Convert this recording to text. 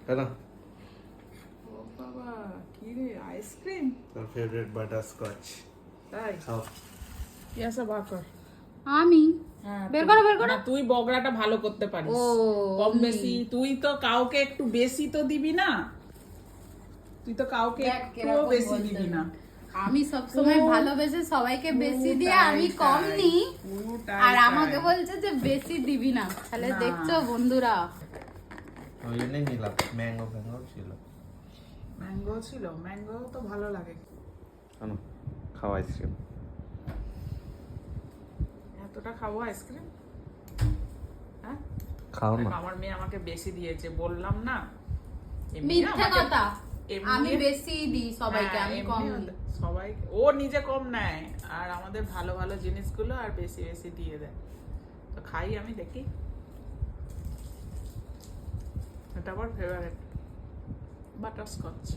है ना? ও বাবা কি রে আইসক্রিম তোর ফেভারিট বাটারস্কচ তাই খাও। ইয়াসা বাকর আমি হ্যাঁ বের করো বের করো। না, তুই বগরাটা ভালো করতে পারিস ও, কম বেশি তুই তো কাউকে একটু বেশি তো দিবি না, তুই তো কাউকে দেখ একটু কিরকম বেশি বলতে দিবি না। আমি সব সময় ও, ভালোবেসে সবাইকে বেশি দিয়ে তাই, আমি কম তাই, নিই পুরোটাই আর তাই। আমাকে বলছে যে বেশি দিবি না। তাহলে না। দেখছো বন্ধুরা, ওই জন্যই নিলাম, ম্যাঙ্গো ফ্যাঙ্গো ছিল। ম্যাঙ্গো ছিল, ম্যাঙ্গো তো ভালো লাগে। শোনো, খাও আইসক্রিম। এতটা খাবো আইসক্রিম? হ্যাঁ খাও না। আমার মেয়ে আমাকে বেশি দিয়েছে বললাম না। এমনি মিথ্যা আমাকে- কথা। এমনি- আমি বেশি দিই সবাইকে, হ্যাঁ, আমি এমনি কম ওদের- সবাই ও নিজে কম নেয় আর আমাদের ভালো ভালো জিনিসগুলো আর বেশি বেশি দিয়ে দেয়, তো খাই আমি দেখি। এটা আমার ফেভারিট বাটারস্কচ।